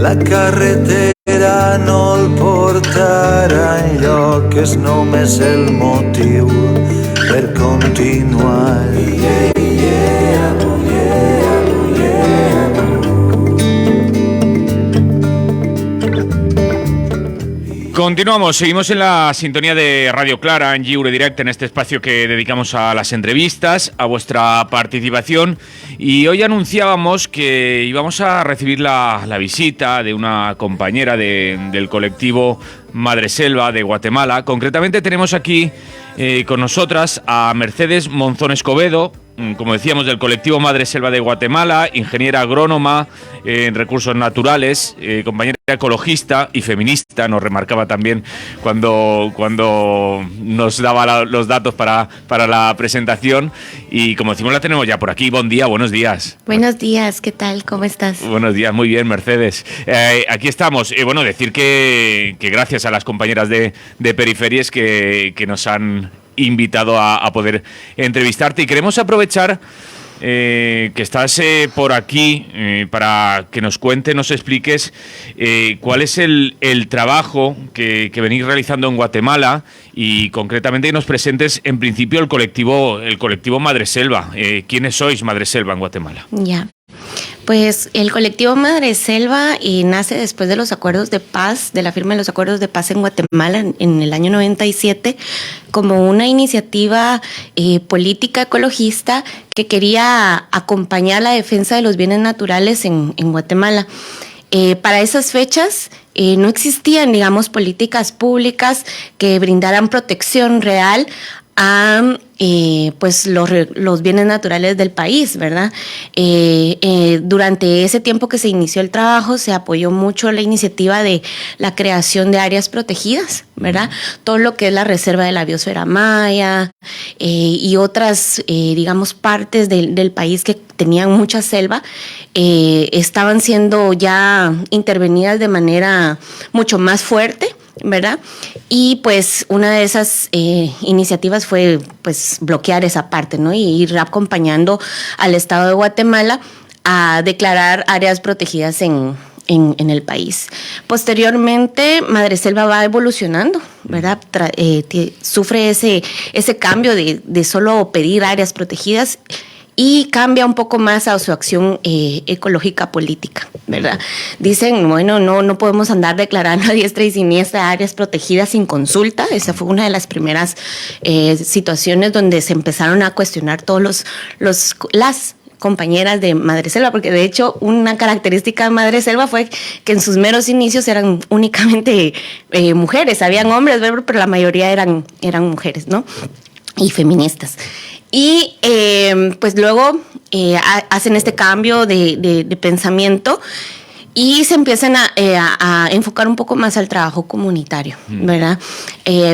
la carretera no el portarà enlloc, que només el motiu per continuar. Continuamos, seguimos en la sintonía de Radio Clara, en Lliure Direct, en este espacio que dedicamos a las entrevistas, a vuestra participación. Y hoy anunciábamos que íbamos a recibir la visita de una compañera del colectivo Madreselva de Guatemala. Concretamente tenemos aquí con nosotras a Mercedes Monzón Escobedo, como decíamos, del colectivo Madreselva de Guatemala, ingeniera agrónoma en recursos naturales, compañera ecologista y feminista, nos remarcaba también cuando nos daba los datos para la presentación. Y como decimos, la tenemos ya por aquí. Buen día, buenos días. Buenos días, ¿qué tal? ¿Cómo estás? Buenos días, muy bien, Mercedes. Aquí estamos. Decir que gracias a las compañeras de Periferia que nos han invitado a poder entrevistarte, y queremos aprovechar que estás por aquí para que nos cuentes, nos expliques cuál es el trabajo que venís realizando en Guatemala, y concretamente que nos presentes en principio el colectivo Madreselva. ¿Quiénes sois Madreselva en Guatemala? Ya. Pues el colectivo Madreselva nace después de los acuerdos de paz, de la firma de los acuerdos de paz en Guatemala en el año 97, como una iniciativa política ecologista que quería acompañar la defensa de los bienes naturales en Guatemala. Para esas fechas no existían, digamos, políticas públicas que brindaran protección real a pues los bienes naturales del país, ¿verdad? Durante ese tiempo que se inició el trabajo se apoyó mucho la iniciativa de la creación de áreas protegidas, ¿verdad? Todo lo que es la reserva de la biosfera maya y otras, digamos, partes del país que tenían mucha selva, estaban siendo ya intervenidas de manera mucho más fuerte, ¿verdad? Y pues una de esas iniciativas fue pues bloquear esa parte, ¿no? Y ir acompañando al Estado de Guatemala a declarar áreas protegidas en el país. Posteriormente, Madreselva va evolucionando, ¿verdad? Sufre ese cambio de solo pedir áreas protegidas y cambia un poco más a su acción ecológica política, ¿verdad? Dicen, bueno, no podemos andar declarando a diestra y siniestra áreas protegidas sin consulta. Esa fue una de las primeras situaciones donde se empezaron a cuestionar todos las compañeras de Madreselva, porque de hecho una característica de Madreselva fue que en sus meros inicios eran únicamente mujeres. Habían hombres, pero la mayoría eran mujeres, ¿no? Y feministas. Y pues luego hacen este cambio de pensamiento y se empiezan a enfocar un poco más al trabajo comunitario, ¿verdad?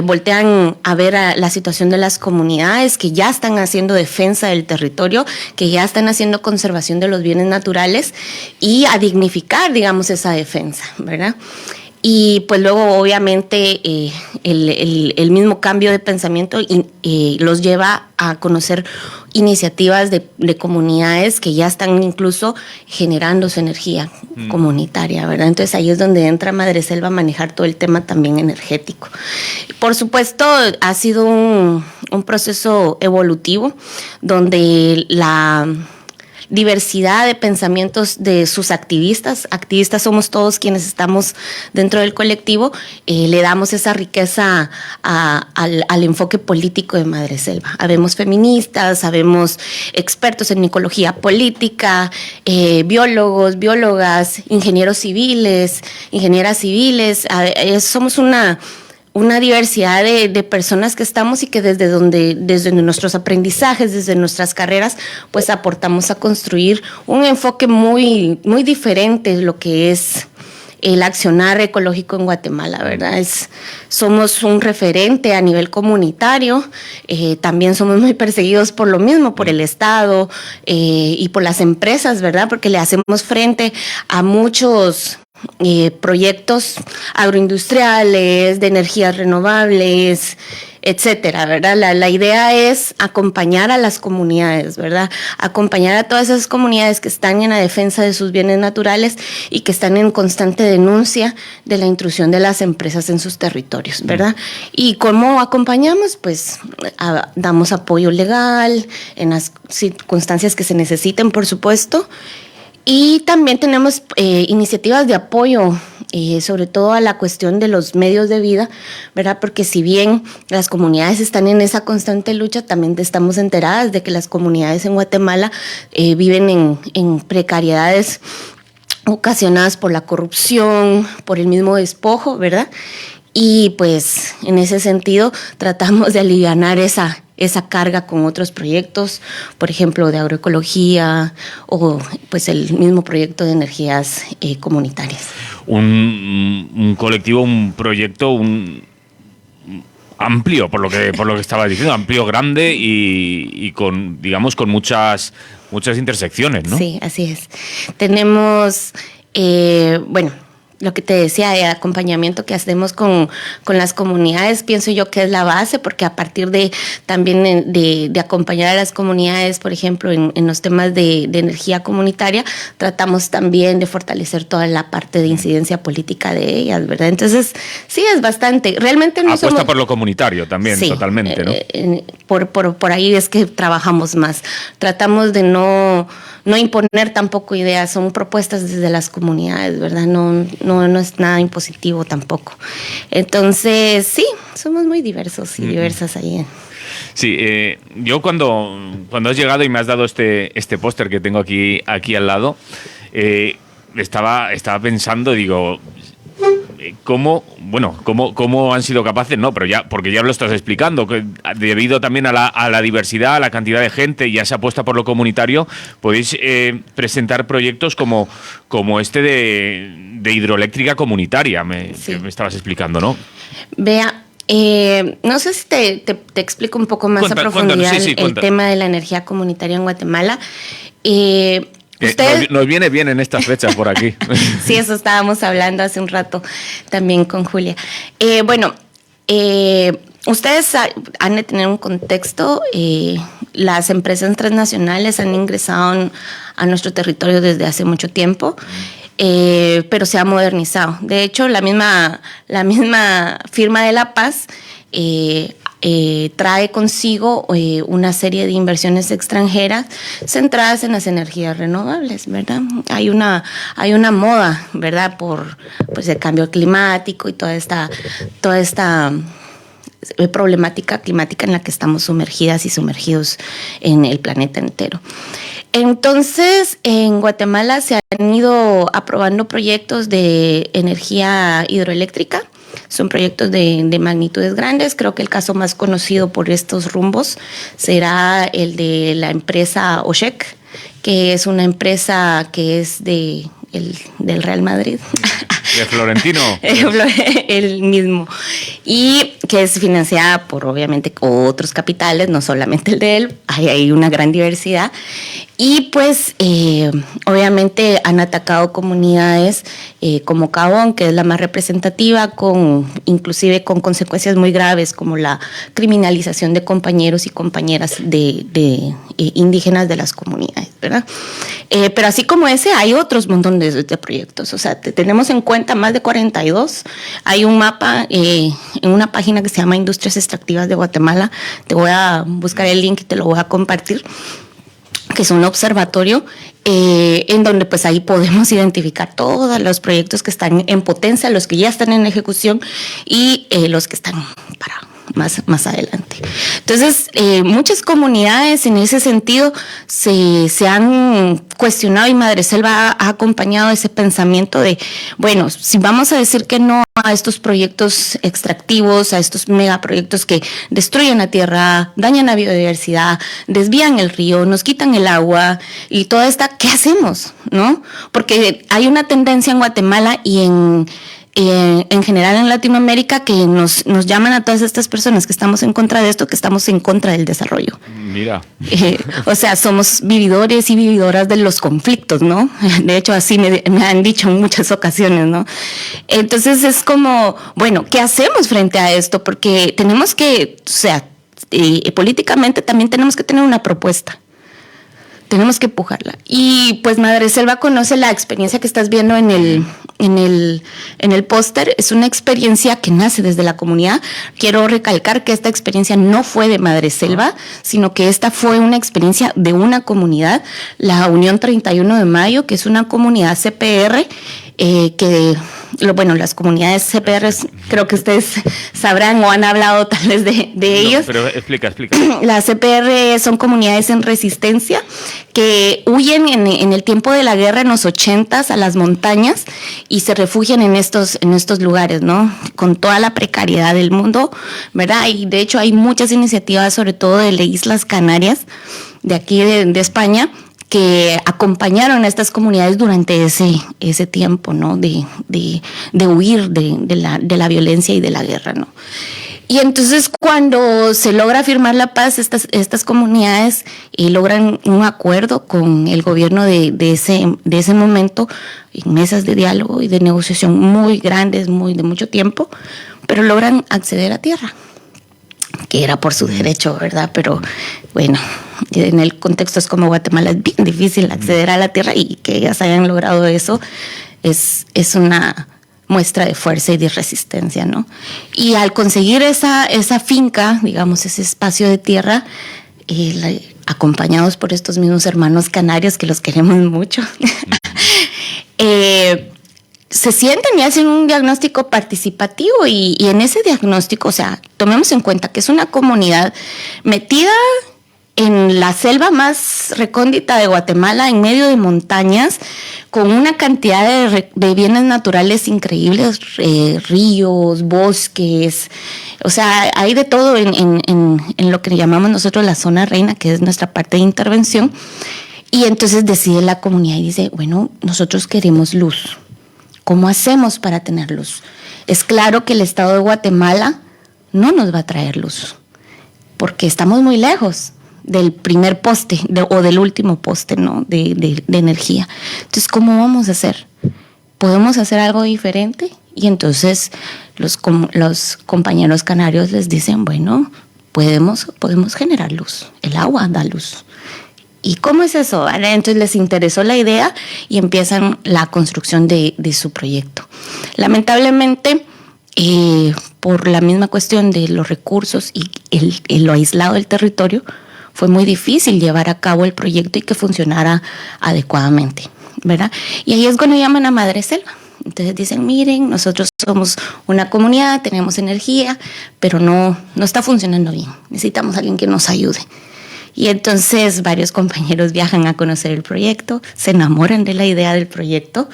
Voltean a ver la situación de las comunidades que ya están haciendo defensa del territorio, que ya están haciendo conservación de los bienes naturales, y a dignificar, digamos, esa defensa, ¿verdad? Y pues luego obviamente el mismo cambio de pensamiento los lleva a conocer iniciativas de comunidades que ya están incluso generando su energía comunitaria, ¿verdad? Entonces ahí es donde entra Madreselva a manejar todo el tema también energético. Por supuesto, ha sido un proceso evolutivo donde la diversidad de pensamientos de sus activistas somos todos quienes estamos dentro del colectivo, le damos esa riqueza al enfoque político de Madreselva. Habemos feministas, habemos expertos en ecología política, biólogos, biólogas, ingenieros civiles, ingenieras civiles, somos una diversidad de personas que estamos y que desde nuestros aprendizajes, desde nuestras carreras, pues aportamos a construir un enfoque muy, muy diferente de lo que es el accionar ecológico en Guatemala, ¿verdad? Somos un referente a nivel comunitario, también somos muy perseguidos por lo mismo, por el Estado y por las empresas, ¿verdad? Porque le hacemos frente a muchos proyectos agroindustriales, de energías renovables, etcétera, ¿verdad? La idea es acompañar a las comunidades, ¿verdad? Acompañar a todas esas comunidades que están en la defensa de sus bienes naturales y que están en constante denuncia de la intrusión de las empresas en sus territorios, ¿verdad? ¿Y cómo acompañamos? Pues damos apoyo legal en las circunstancias que se necesiten, por supuesto. Y también tenemos iniciativas de apoyo, sobre todo a la cuestión de los medios de vida, ¿verdad? Porque si bien las comunidades están en esa constante lucha, también estamos enteradas de que las comunidades en Guatemala viven en precariedades ocasionadas por la corrupción, por el mismo despojo, ¿verdad? Y pues en ese sentido tratamos de alivianar esa carga con otros proyectos, por ejemplo, de agroecología o pues el mismo proyecto de energías comunitarias. Un colectivo, un proyecto, amplio, por lo que estabas diciendo, amplio, grande y con, digamos, con muchas intersecciones, ¿no? Sí, así es. Tenemos, lo que te decía, de acompañamiento que hacemos con las comunidades, pienso yo que es la base, porque a partir de también de acompañar a las comunidades, por ejemplo, en los temas de energía comunitaria, tratamos también de fortalecer toda la parte de incidencia política de ellas, ¿verdad? Entonces, sí, es bastante. Realmente no apuesta por lo comunitario también, sí, totalmente, ¿no? Por ahí es que trabajamos más. Tratamos de no imponer tampoco ideas, son propuestas desde las comunidades, ¿verdad? No es nada impositivo tampoco. Entonces, sí, somos muy diversos y diversas ahí. Sí, yo cuando has llegado y me has dado este póster que tengo aquí al lado, estaba pensando, digo, ¿cómo han sido capaces? No, pero ya, porque ya lo estás explicando, que debido también a la diversidad, a la cantidad de gente y a esa apuesta por lo comunitario, podéis presentar proyectos como este de hidroeléctrica comunitaria, sí, que me estabas explicando, ¿no? Vea, no sé si te explico un poco más a profundidad el tema de la energía comunitaria en Guatemala. Nos viene bien en estas fechas por aquí. Sí, eso estábamos hablando hace un rato también con Julia. Ustedes han de tener un contexto. Las empresas transnacionales han ingresado a nuestro territorio desde hace mucho tiempo, pero se ha modernizado. De hecho, la misma firma de La Paz trae consigo una serie de inversiones extranjeras centradas en las energías renovables, ¿verdad? Hay una moda, ¿verdad? Por pues el cambio climático y toda esta problemática climática en la que estamos sumergidas y sumergidos en el planeta entero. Entonces, en Guatemala se han ido aprobando proyectos de energía hidroeléctrica. Son proyectos de magnitudes grandes. Creo que el caso más conocido por estos rumbos será el de la empresa OSHEC, que es una empresa que es del Real Madrid. De Florentino. El mismo. Y que es financiada por, obviamente, otros capitales, no solamente el de él. Hay una gran diversidad. Y pues, obviamente, han atacado comunidades como Cabón, que es la más representativa, inclusive con consecuencias muy graves, como la criminalización de compañeros y compañeras de indígenas de las comunidades, ¿verdad? Pero así como ese, hay otros montones de proyectos. O sea, tenemos en cuenta más de 42. Hay un mapa en una página que se llama Industrias Extractivas de Guatemala. Te voy a buscar el link y te lo voy a compartir, que es un observatorio en donde pues ahí podemos identificar todos los proyectos que están en potencia, los que ya están en ejecución y los que están para más adelante. Entonces, muchas comunidades en ese sentido se han cuestionado, y Madreselva ha acompañado ese pensamiento de, bueno, si vamos a decir que no a estos proyectos extractivos, a estos megaproyectos que destruyen la tierra, dañan la biodiversidad, desvían el río, nos quitan el agua y toda esta, ¿qué hacemos? ¿No? Porque hay una tendencia en Guatemala y en en general en Latinoamérica, que nos llaman a todas estas personas que estamos en contra de esto, que estamos en contra del desarrollo. Mira. O sea, somos vividores y vividoras de los conflictos, ¿no? De hecho, así me han dicho en muchas ocasiones, ¿no? Entonces es como, bueno, ¿qué hacemos frente a esto? Porque tenemos que, o sea, políticamente también tenemos que tener una propuesta. Tenemos que empujarla. Y pues Madreselva conoce la experiencia que estás viendo en el póster. Es una experiencia que nace desde la comunidad. Quiero recalcar que esta experiencia no fue de Madreselva, sino que esta fue una experiencia de una comunidad, la Unión 31 de Mayo, que es una comunidad CPR, las comunidades CPR, creo que ustedes sabrán o han hablado tal vez de ellos. Pero explica. Las CPR son comunidades en resistencia que huyen en el tiempo de la guerra en los 80s a las montañas y se refugian en estos lugares, ¿no? Con toda la precariedad del mundo, ¿verdad? Y de hecho hay muchas iniciativas, sobre todo de las Islas Canarias, de aquí de España, que acompañaron a estas comunidades durante ese tiempo, ¿no? De huir de la violencia y de la guerra, ¿no? Y entonces cuando se logra firmar la paz, estas comunidades logran un acuerdo con el gobierno de ese momento, en mesas de diálogo y de negociación muy grandes, de mucho tiempo, pero logran acceder a tierra, que era por su derecho, ¿verdad? Pero bueno, en el contexto es como Guatemala, es bien difícil acceder a la tierra, y que ellas hayan logrado eso es una muestra de fuerza y de resistencia, ¿no? Y al conseguir esa finca, digamos, ese espacio de tierra, acompañados por estos mismos hermanos canarios que los queremos mucho, se sientan y hacen un diagnóstico participativo, y en ese diagnóstico, o sea, tomemos en cuenta que es una comunidad metida en la selva más recóndita de Guatemala, en medio de montañas, con una cantidad de bienes naturales increíbles, ríos, bosques, o sea, hay de todo en lo que llamamos nosotros la zona reina, que es nuestra parte de intervención. Y entonces decide la comunidad y dice, bueno, nosotros queremos luz. ¿Cómo hacemos para tener luz? Es claro que el Estado de Guatemala no nos va a traer luz, porque estamos muy lejos del primer poste o del último poste, ¿no? de energía. Entonces, ¿cómo vamos a hacer? ¿Podemos hacer algo diferente? Y entonces los compañeros canarios les dicen, bueno, podemos generar luz. El agua da luz. ¿Y cómo es eso? Entonces les interesó la idea y empiezan la construcción de su proyecto. Lamentablemente, por la misma cuestión de los recursos y lo aislado del territorio, fue muy difícil llevar a cabo el proyecto y que funcionara adecuadamente, ¿verdad? Y ahí es cuando llaman a Madreselva. Entonces dicen, miren, nosotros somos una comunidad, tenemos energía, pero no está funcionando bien. Necesitamos a alguien que nos ayude. Y entonces varios compañeros viajan a conocer el proyecto, se enamoran de la idea del proyecto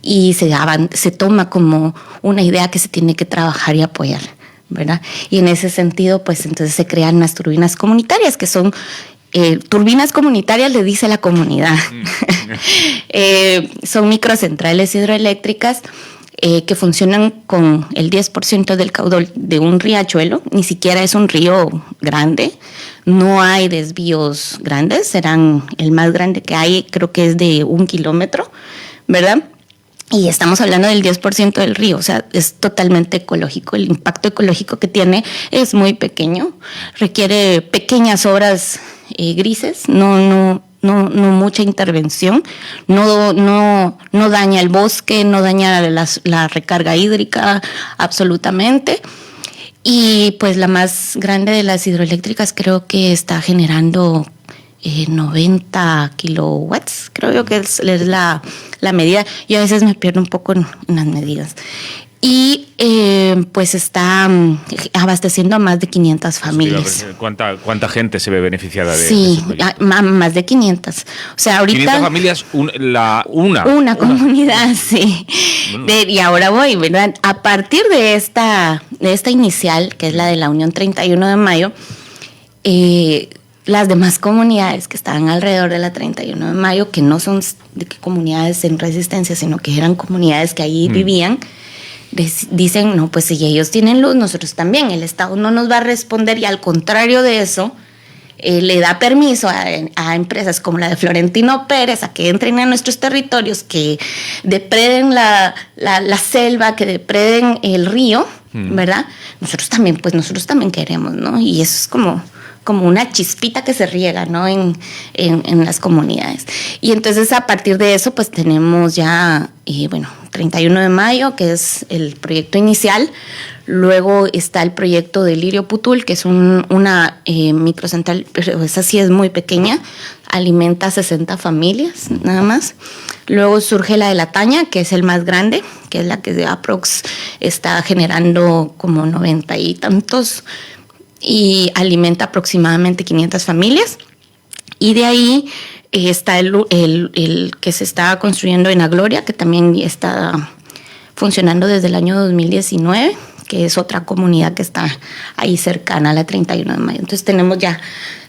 y se toma como una idea que se tiene que trabajar y apoyar, ¿verdad? Y en ese sentido, pues entonces se crean las turbinas comunitarias, que son turbinas comunitarias, le dice la comunidad. Son microcentrales hidroeléctricas que funcionan con el 10% del caudal de un riachuelo. Ni siquiera es un río grande, no hay desvíos grandes, el más grande que hay creo que es de 1 kilómetro, ¿verdad? Y estamos hablando del 10% del río, o sea, es totalmente ecológico. El impacto ecológico que tiene es muy pequeño, requiere pequeñas obras grises, no mucha intervención, no daña el bosque, no daña la recarga hídrica absolutamente. Y pues la más grande de las hidroeléctricas creo que está generando 90 kilowatts, creo yo que es la medida. Yo a veces me pierdo un poco en las medidas. Y pues está abasteciendo a más de 500 familias. ¿Cuánta gente se ve beneficiada de sí, más de 500. O sea, ahorita 500 familias, una comunidad, sí. Y ahora voy, ¿verdad? A partir de esta inicial, que es la de la Unión 31 de Mayo, las demás comunidades que estaban alrededor de la 31 de Mayo, que no son comunidades en resistencia, sino que eran comunidades que allí vivían, dicen, no, pues si ellos tienen luz, nosotros también, el Estado no nos va a responder, y al contrario de eso, le da permiso a empresas como la de Florentino Pérez a que entren a nuestros territorios, que depreden la selva, que depreden el río, ¿verdad? Nosotros también queremos, ¿no? Y eso es como una chispita que se riega, ¿no? en las comunidades. Y entonces a partir de eso pues tenemos ya, 31 de mayo, que es el proyecto inicial. Luego está el proyecto de Lirio Putul, que es una microcentral, pero esa sí es muy pequeña, alimenta 60 familias nada más. Luego surge la de La Taña, que es el más grande, que es la que de aprox está generando como 90 y tantos, y alimenta aproximadamente 500 familias. Y de ahí está el que se está construyendo en Agloria, que también está funcionando desde el año 2019, que es otra comunidad que está ahí cercana a la 31 de mayo. Entonces tenemos ya,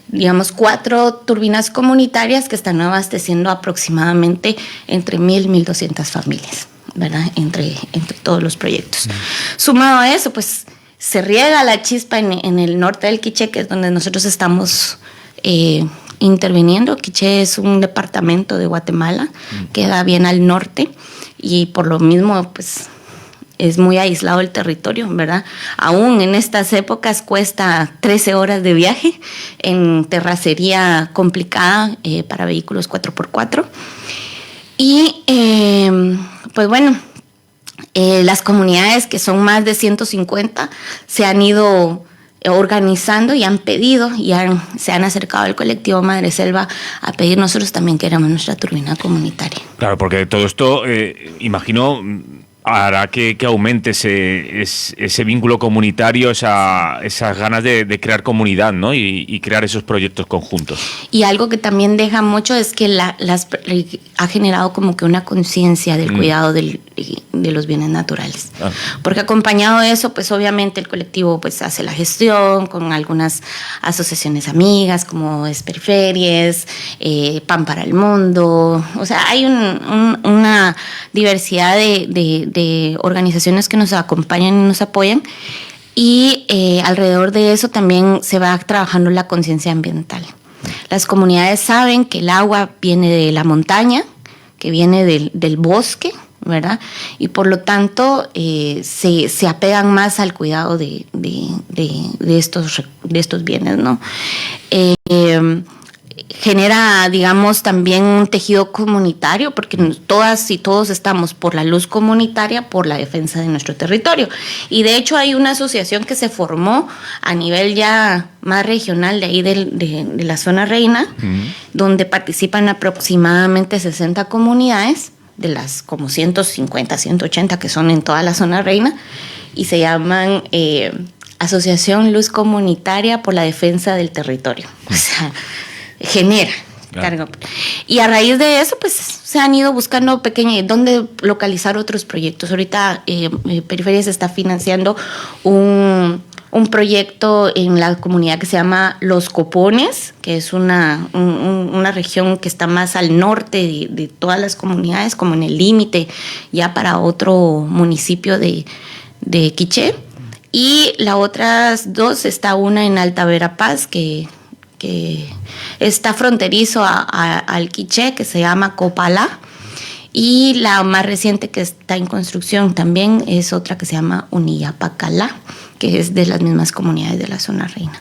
digamos, 4 turbinas comunitarias que están abasteciendo aproximadamente entre 1,000 y 1,200 familias, ¿verdad? Entre todos los proyectos. Sumado a eso, pues se riega la chispa en el norte del Quiché, que es donde nosotros estamos interviniendo. Quiché es un departamento de Guatemala, queda bien al norte, y por lo mismo, pues es muy aislado el territorio, ¿verdad? Aún en estas épocas cuesta 13 horas de viaje en terracería complicada para vehículos 4x4. Y pues bueno, las comunidades, que son más de 150, se han ido organizando y han pedido, se han acercado al colectivo Madre Selva a pedir: nosotros también queremos nuestra turbina comunitaria. Claro, porque todo esto, imagino, hará que aumente ese vínculo comunitario, esas ganas de crear comunidad, ¿no? Y crear esos proyectos conjuntos. Y algo que también deja mucho es que ha generado como que una conciencia del cuidado de los bienes naturales. Porque acompañado de eso, pues obviamente el colectivo pues hace la gestión con algunas asociaciones amigas, como es Periferias, Pan para el Mundo. O sea, hay una diversidad de organizaciones que nos acompañan y nos apoyan, y alrededor de eso también se va trabajando la conciencia ambiental. Las comunidades saben que el agua viene de la montaña, que viene del bosque, ¿verdad? Y por lo tanto se apegan más al cuidado de estos bienes, ¿no? Genera, digamos, también un tejido comunitario, porque todas y todos estamos por la luz comunitaria, por la defensa de nuestro territorio. Y de hecho hay una asociación que se formó a nivel ya más regional de ahí de la zona reina, donde participan aproximadamente 60 comunidades, de las como 150, 180 que son en toda la zona reina, y se llaman Asociación Luz Comunitaria por la Defensa del Territorio. O sea, genera. Claro. Y a raíz de eso, pues se han ido buscando dónde localizar otros proyectos. Ahorita Periferias está financiando un proyecto en la comunidad que se llama Los Copones, que es una región que está más al norte de todas las comunidades, como en el límite ya para otro municipio de Quiché. Y las otras dos, está una en Alta Verapaz, que está fronterizo al Quiché, que se llama Copala, y la más reciente que está en construcción también es otra que se llama Unillapacalá, que es de las mismas comunidades de la zona reina.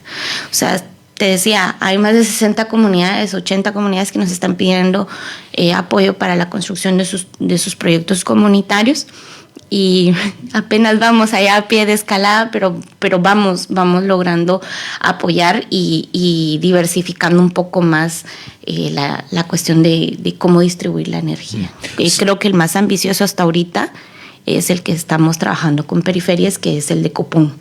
O sea, te decía, hay más de 60 comunidades, 80 comunidades que nos están pidiendo apoyo para la construcción de sus proyectos comunitarios. Y apenas vamos allá a pie de escalada, pero vamos logrando apoyar y diversificando un poco más la cuestión de cómo distribuir la energía. Creo que el más ambicioso hasta ahorita es el que estamos trabajando con Periferias, que es el de Copún,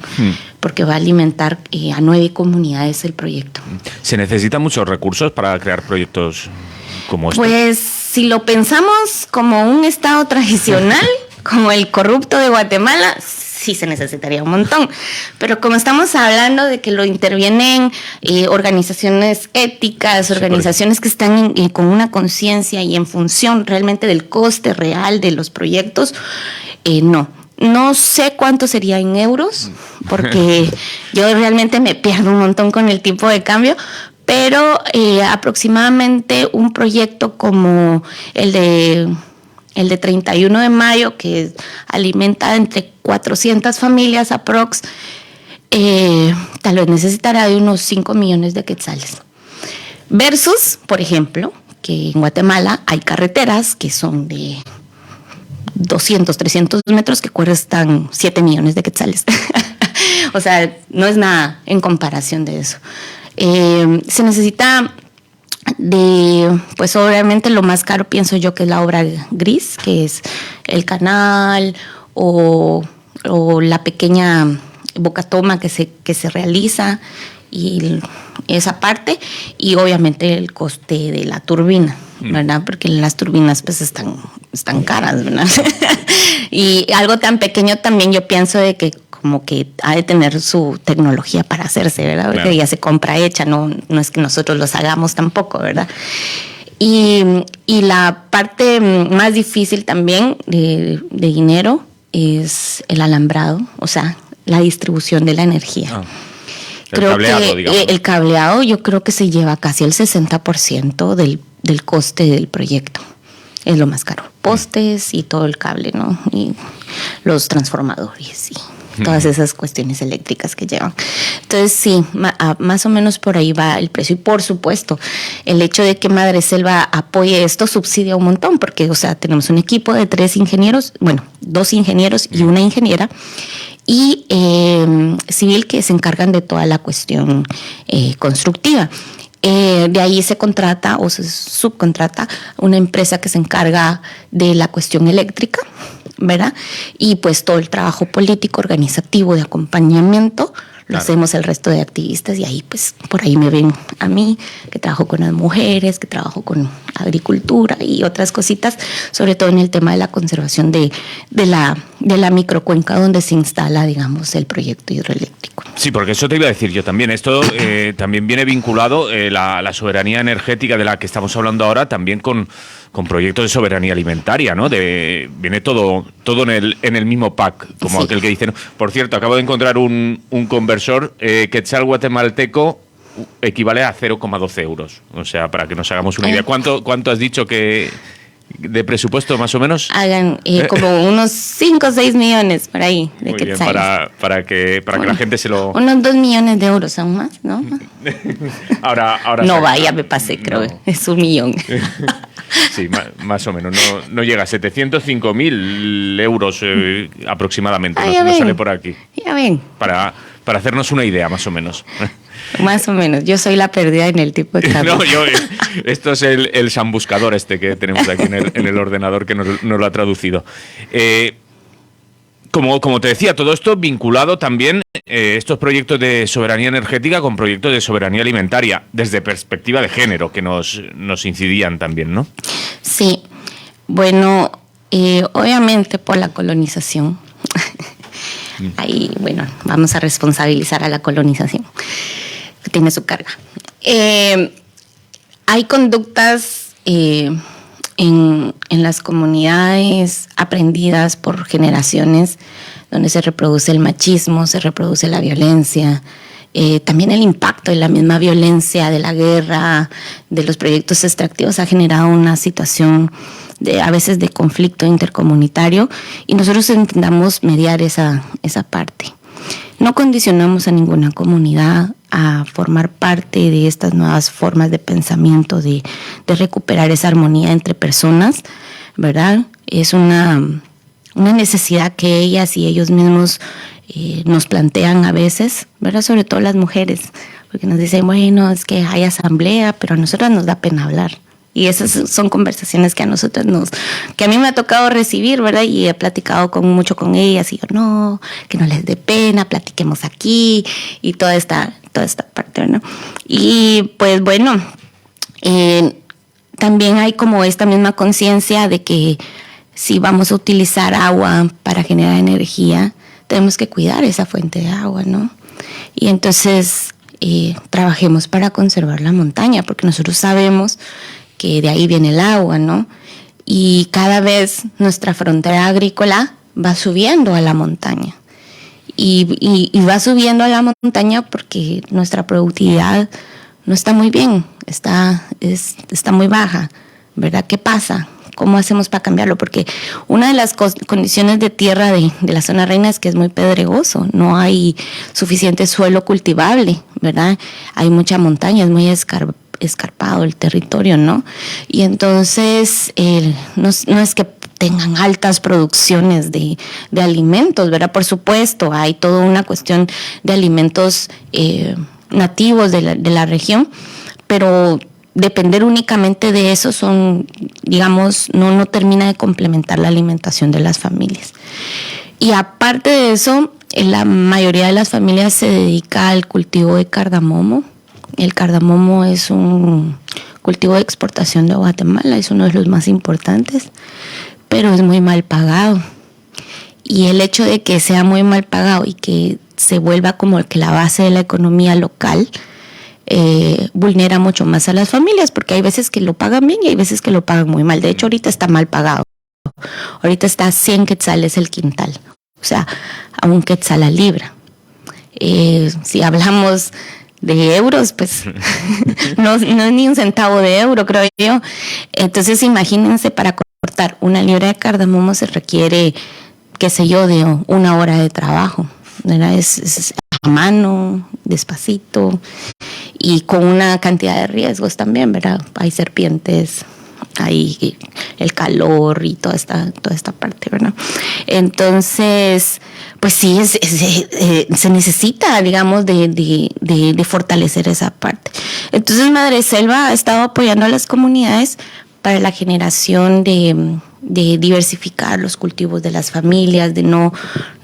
porque va a alimentar a 9 comunidades el proyecto. ¿Se necesitan muchos recursos para crear proyectos como este? Pues si lo pensamos como un estado tradicional, como el corrupto de Guatemala, sí se necesitaría un montón. Pero como estamos hablando de que lo intervienen organizaciones éticas, organizaciones que están con una conciencia y en función realmente del coste real de los proyectos, no. No sé cuánto sería en euros, porque yo realmente me pierdo un montón con el tipo de cambio, pero aproximadamente un proyecto como el de 31 de mayo, que alimenta entre 400 familias aprox, tal vez necesitará de unos 5 millones de quetzales. Versus, por ejemplo, que en Guatemala hay carreteras que son de 200, 300 metros que cuestan 7 millones de quetzales. O sea, no es nada en comparación de eso. Se necesita pues obviamente lo más caro pienso yo que es la obra gris, que es el canal o la pequeña bocatoma que se realiza y esa parte, y obviamente el coste de la turbina, ¿verdad? Porque las turbinas pues están caras, ¿verdad? Y algo tan pequeño también yo pienso de que como que ha de tener su tecnología para hacerse, ¿verdad? Porque ya se compra hecha, no es que nosotros los hagamos tampoco, ¿verdad? Y la parte más difícil también de dinero es el alambrado, o sea, la distribución de la energía. El cableado, digamos. El cableado yo creo que se lleva casi el 60% del coste del proyecto. Es lo más caro. Postes y todo el cable, ¿no? Y los transformadores y todas esas cuestiones eléctricas que llevan. Entonces, sí, más o menos por ahí va el precio. Y por supuesto, el hecho de que Madreselva apoye esto subsidia un montón, porque, o sea, tenemos un equipo de 3 ingenieros, bueno, 2 ingenieros y una ingeniera, y civil que se encargan de toda la cuestión constructiva. De ahí se contrata o se subcontrata una empresa que se encarga de la cuestión eléctrica, ¿verdad? Y pues todo el trabajo político, organizativo, de acompañamiento, lo hacemos el resto de activistas, y ahí pues por ahí me ven a mí, que trabajo con las mujeres, que trabajo con agricultura y otras cositas, sobre todo en el tema de la conservación de la microcuenca donde se instala, digamos, el proyecto hidroeléctrico. Sí, porque eso te iba a decir yo también. Esto también viene vinculado, la soberanía energética de la que estamos hablando ahora, también con proyectos de soberanía alimentaria, ¿no? Viene todo en el mismo pack, como aquel que dice. ¿No? Por cierto, acabo de encontrar un conversor quetzal guatemalteco equivale a 0,12 euros. O sea, para que nos hagamos una idea. ¿Cuánto has dicho que de presupuesto más o menos? Hagan como unos 5 o 6 millones por ahí de muy bien, quetzales. para que la gente se lo... Unos 2 millones de euros aún más, ¿no? ahora no vaya, me pasé, creo. No. Es 1 millón. Sí, más o menos. No llega a 705.000 euros aproximadamente. Nos sale por aquí. Ya ven. Para hacernos una idea, más o menos. Más o menos. Yo soy la perdida en el tipo de cambio. No, esto es el San Buscador que tenemos aquí en el ordenador que nos lo ha traducido. Como te decía, todo esto vinculado también, estos proyectos de soberanía energética con proyectos de soberanía alimentaria, desde perspectiva de género, que nos incidían también, ¿no? Sí. Bueno, obviamente por la colonización. Ahí, bueno, vamos a responsabilizar a la colonización, que tiene su carga. Hay conductas en las comunidades aprendidas por generaciones donde se reproduce el machismo, se reproduce la violencia, también el impacto de la misma violencia, de la guerra, de los proyectos extractivos ha generado una situación a veces de conflicto intercomunitario, y nosotros intentamos mediar esa parte. No condicionamos a ninguna comunidad a formar parte de estas nuevas formas de pensamiento, de recuperar esa armonía entre personas, ¿verdad? Es una necesidad que ellas y ellos mismos nos plantean a veces, ¿verdad? Sobre todo las mujeres, porque nos dicen, bueno, es que hay asamblea, pero a nosotras nos da pena hablar. Y esas son conversaciones que a nosotros que a mí me ha tocado recibir, ¿verdad? Y he platicado mucho con ellas, y yo, no, que no les dé pena, platiquemos aquí, y toda esta parte, ¿verdad? Y pues bueno, también hay como esta misma conciencia de que si vamos a utilizar agua para generar energía, tenemos que cuidar esa fuente de agua, ¿no? Y entonces trabajemos para conservar la montaña, porque nosotros sabemos que de ahí viene el agua, ¿no? Y cada vez nuestra frontera agrícola va subiendo a la montaña. Y va subiendo a la montaña porque nuestra productividad no está muy bien, está muy baja, ¿verdad? ¿Qué pasa? ¿Cómo hacemos para cambiarlo? Porque una de las condiciones de tierra de la zona reina es que es muy pedregoso, no hay suficiente suelo cultivable, ¿verdad? Hay mucha montaña, es muy escarpado el territorio, ¿no? Y entonces no es que tengan altas producciones de alimentos, ¿verdad? Por supuesto, hay toda una cuestión de alimentos nativos de la región, pero depender únicamente de eso no termina de complementar la alimentación de las familias. Y aparte de eso, la mayoría de las familias se dedica al cultivo de cardamomo. El cardamomo es un cultivo de exportación de Guatemala, es uno de los más importantes, pero es muy mal pagado. Y el hecho de que sea muy mal pagado y que se vuelva como que la base de la economía local, vulnera mucho más a las familias, porque hay veces que lo pagan bien y hay veces que lo pagan muy mal. De hecho, ahorita está mal pagado. Ahorita está 100 quetzales el quintal, o sea, a un quetzal la libra. Si hablamos de euros, pues no es ni un centavo de euro, creo yo. Entonces, imagínense, para cortar una libra de cardamomo se requiere, qué sé yo, de 1 hora de trabajo, ¿verdad? Es a mano, despacito, y con una cantidad de riesgos también, ¿verdad? Hay serpientes, hay el calor y toda esta parte, ¿verdad? Entonces, pues sí, se necesita, digamos, de fortalecer esa parte. Entonces, Madreselva ha estado apoyando a las comunidades para la generación de diversificar los cultivos de las familias, de no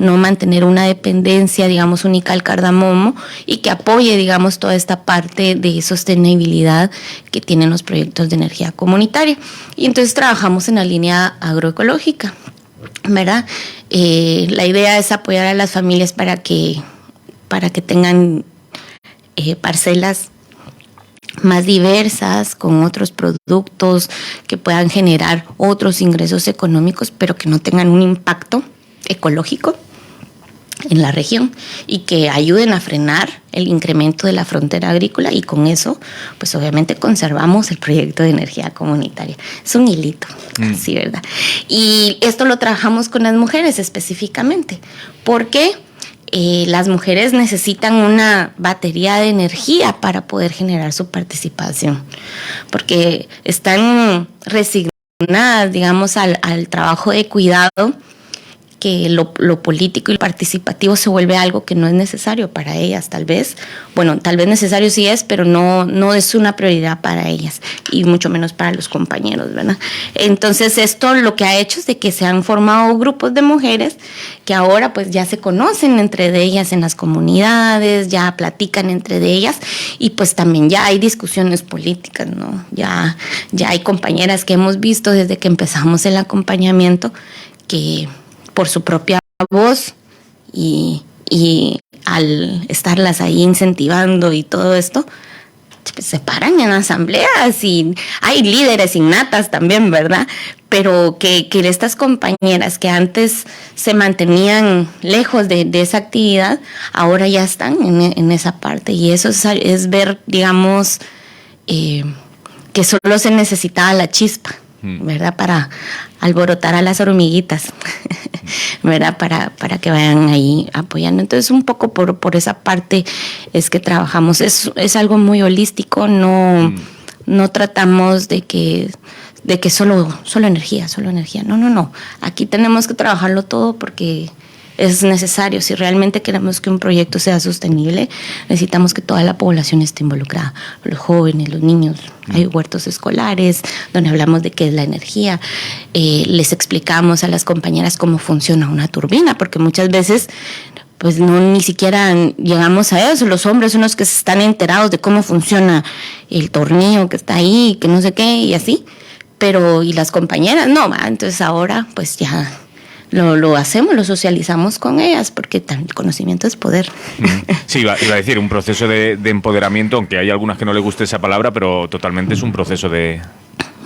mantener una dependencia, digamos, única al cardamomo, y que apoye, digamos, toda esta parte de sostenibilidad que tienen los proyectos de energía comunitaria. Y entonces trabajamos en la línea agroecológica, ¿verdad? La idea es apoyar a las familias para que tengan parcelas más diversas, con otros productos que puedan generar otros ingresos económicos, pero que no tengan un impacto ecológico en la región y que ayuden a frenar el incremento de la frontera agrícola, y con eso, pues obviamente conservamos el proyecto de energía comunitaria. Es un hilito, sí, ¿verdad? Y esto lo trabajamos con las mujeres específicamente, porque las mujeres necesitan una batería de energía para poder generar su participación, porque están resignadas, digamos, al trabajo de cuidado, que lo político y lo participativo se vuelve algo que no es necesario para ellas, tal vez. Bueno, tal vez necesario sí es, pero no es una prioridad para ellas, y mucho menos para los compañeros, ¿verdad? Entonces, esto lo que ha hecho es de que se han formado grupos de mujeres que ahora pues ya se conocen entre ellas en las comunidades, ya platican entre ellas, y pues también ya hay discusiones políticas, ¿no? Ya hay compañeras que hemos visto desde que empezamos el acompañamiento que por su propia voz y al estarlas ahí incentivando y todo esto, pues se paran en asambleas, y hay líderes innatas también, ¿verdad? Pero que estas compañeras que antes se mantenían lejos de esa actividad, ahora ya están en esa parte, y eso es ver, digamos, que solo se necesitaba la chispa, ¿verdad? Para alborotar a las hormiguitas, ¿verdad? Para que vayan ahí apoyando. Entonces, un poco por esa parte es que trabajamos. Es algo muy holístico, no tratamos de que solo energía. No. Aquí tenemos que trabajarlo todo porque es necesario. Si realmente queremos que un proyecto sea sostenible, necesitamos que toda la población esté involucrada, los jóvenes, los niños. Hay huertos escolares donde hablamos de qué es la energía. Les explicamos a las compañeras cómo funciona una turbina, porque muchas veces pues ni siquiera llegamos a eso. Los hombres son los que están enterados de cómo funciona el tornillo que está ahí, que no sé qué, y así. Y las compañeras no, entonces ahora pues ya lo hacemos, lo socializamos con ellas, porque el conocimiento es poder. Sí, iba a decir, un proceso de empoderamiento, aunque hay algunas que no les guste esa palabra, pero totalmente es un proceso de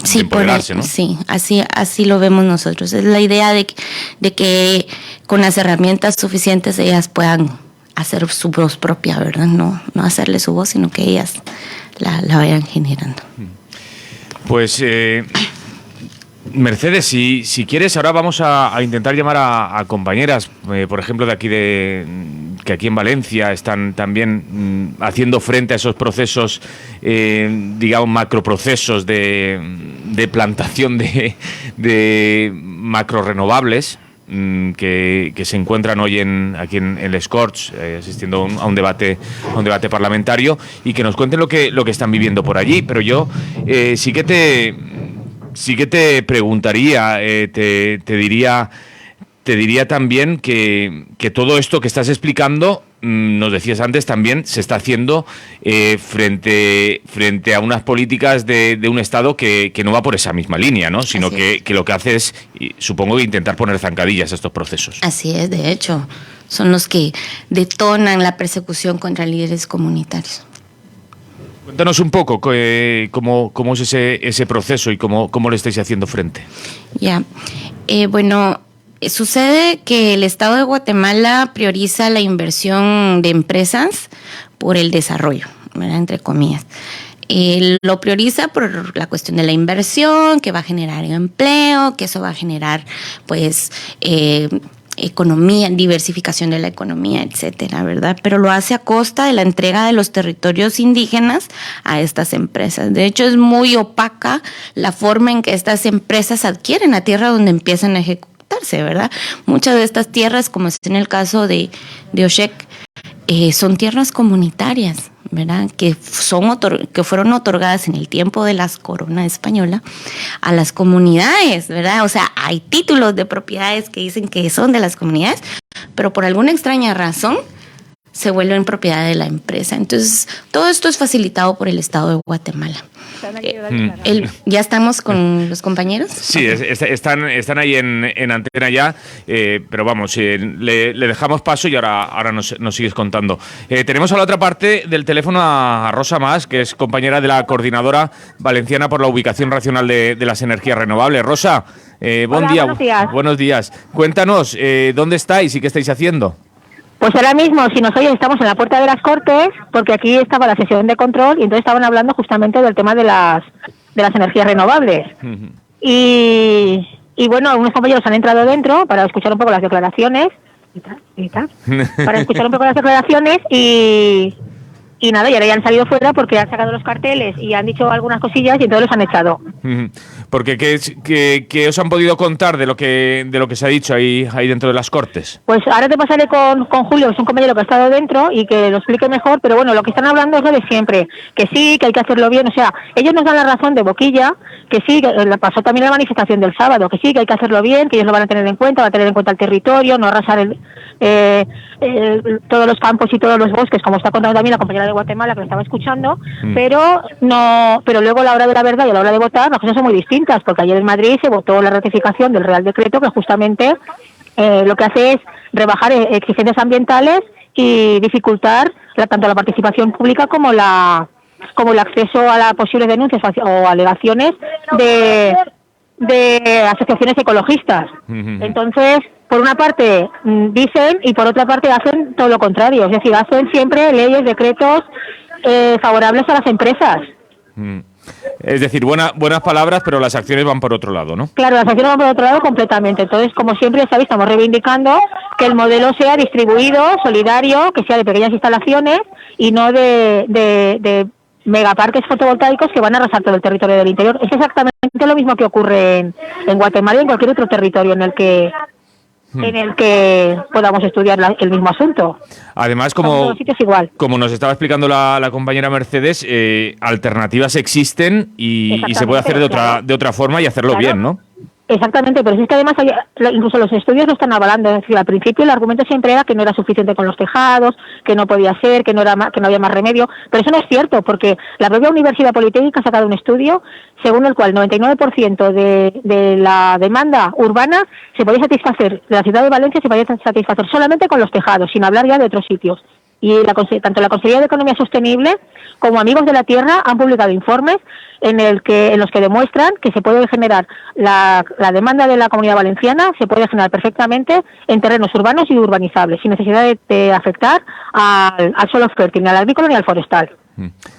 Sí, empoderarse, ¿no? Sí, así lo vemos nosotros. Es la idea de que con las herramientas suficientes ellas puedan hacer su voz propia, ¿verdad? No hacerle su voz, sino que ellas la vayan generando. Pues Mercedes, si quieres, ahora vamos a intentar llamar a compañeras, por ejemplo, de aquí que aquí en Valencia están también haciendo frente a esos procesos, digamos, macroprocesos de plantación de macrorrenovables que se encuentran hoy aquí en Les Corts, asistiendo a un debate parlamentario, y que nos cuenten lo que están viviendo por allí. Pero yo sí que te preguntaría, te diría también que todo esto que estás explicando, nos decías antes, también se está haciendo frente a unas políticas de un Estado que no va por esa misma línea, ¿no? Sino que lo que hace es, supongo, intentar poner zancadillas a estos procesos. Así es, de hecho, son los que detonan la persecución contra líderes comunitarios. Cuéntanos un poco cómo es ese proceso y cómo le estáis haciendo frente. Ya, bueno, sucede que el Estado de Guatemala prioriza la inversión de empresas por el desarrollo, ¿verdad? Entre comillas. Lo prioriza por la cuestión de la inversión, que va a generar empleo, que eso va a generar, pues, economía, diversificación de la economía, etcétera, ¿verdad? Pero lo hace a costa de la entrega de los territorios indígenas a estas empresas. De hecho, es muy opaca la forma en que estas empresas adquieren la tierra donde empiezan a ejecutarse, ¿verdad? Muchas de estas tierras, como es en el caso de Oshek, son tierras comunitarias, ¿verdad? Que fueron otorgadas en el tiempo de las coronas españolas a las comunidades, ¿verdad? O sea, hay títulos de propiedades que dicen que son de las comunidades, pero por alguna extraña razón se vuelven propiedad de la empresa. Entonces, todo esto es facilitado por el Estado de Guatemala. ¿Ya estamos con los compañeros? Sí, okay. Están ahí en antena ya, pero vamos, le dejamos paso y ahora nos sigues contando. Tenemos a la otra parte del teléfono a Rosa Mas, que es compañera de la Coordinadora Valenciana por la Ubicación Racional de las Energías Renovables. Rosa, buen día. Buenos días. Buenos días. Cuéntanos, ¿dónde estáis y qué estáis haciendo? Pues ahora mismo, si nos oyen, estamos en la Puerta de las Cortes, porque aquí estaba la sesión de control y entonces estaban hablando justamente del tema de las energías renovables. Uh-huh. Y bueno, algunos compañeros han entrado dentro para escuchar un poco las declaraciones. Para escuchar un poco las declaraciones y nada, y ahora ya han salido fuera porque han sacado los carteles y han dicho algunas cosillas y entonces los han echado. Porque ¿qué os han podido contar de lo que se ha dicho ahí dentro de las Cortes? Pues ahora te pasaré con Julio, que es un compañero que ha estado dentro y que lo explique mejor, pero bueno, lo que están hablando es lo de siempre, que sí, que hay que hacerlo bien, o sea, ellos nos dan la razón de boquilla, que sí, que pasó también la manifestación del sábado, que sí, que hay que hacerlo bien, que ellos lo van a tener en cuenta, van a tener en cuenta el territorio, no arrasar todos los campos y todos los bosques, como está contando también la compañera de Guatemala que lo estaba escuchando, pero luego a la hora de la verdad y a la hora de votar las cosas son muy distintas, porque ayer en Madrid se votó la ratificación del Real Decreto que justamente lo que hace es rebajar exigencias ambientales y dificultar tanto la participación pública como el acceso a las posibles denuncias o alegaciones de asociaciones ecologistas. Entonces, por una parte dicen y por otra parte hacen todo lo contrario, es decir, hacen siempre leyes, decretos favorables a las empresas. Es decir, buenas palabras, pero las acciones van por otro lado, ¿no? Claro, las acciones van por otro lado completamente. Entonces, como siempre, estamos reivindicando que el modelo sea distribuido, solidario, que sea de pequeñas instalaciones y no de megaparques fotovoltaicos que van a arrasar todo el territorio del interior. Es exactamente lo mismo que ocurre en Guatemala y en cualquier otro territorio en el que podamos estudiar el mismo asunto. Además, como nos estaba explicando la compañera Mercedes, alternativas existen y se puede hacer de otra forma y hacerlo bien, ¿no? Exactamente, pero es que además incluso los estudios lo están avalando. Es decir, al principio el argumento siempre era que no era suficiente con los tejados, que no podía ser, que no había más remedio, pero eso no es cierto, porque la propia Universidad Politécnica ha sacado un estudio según el cual el 99% de la demanda urbana se podía satisfacer, de la ciudad de Valencia se podía satisfacer solamente con los tejados, sin hablar ya de otros sitios. Y tanto la Consejería de Economía Sostenible como Amigos de la Tierra han publicado informes en los que demuestran que se puede generar la demanda de la Comunidad Valenciana, se puede generar perfectamente en terrenos urbanos y urbanizables, sin necesidad de afectar al suelo fértil, ni al agrícola ni al forestal.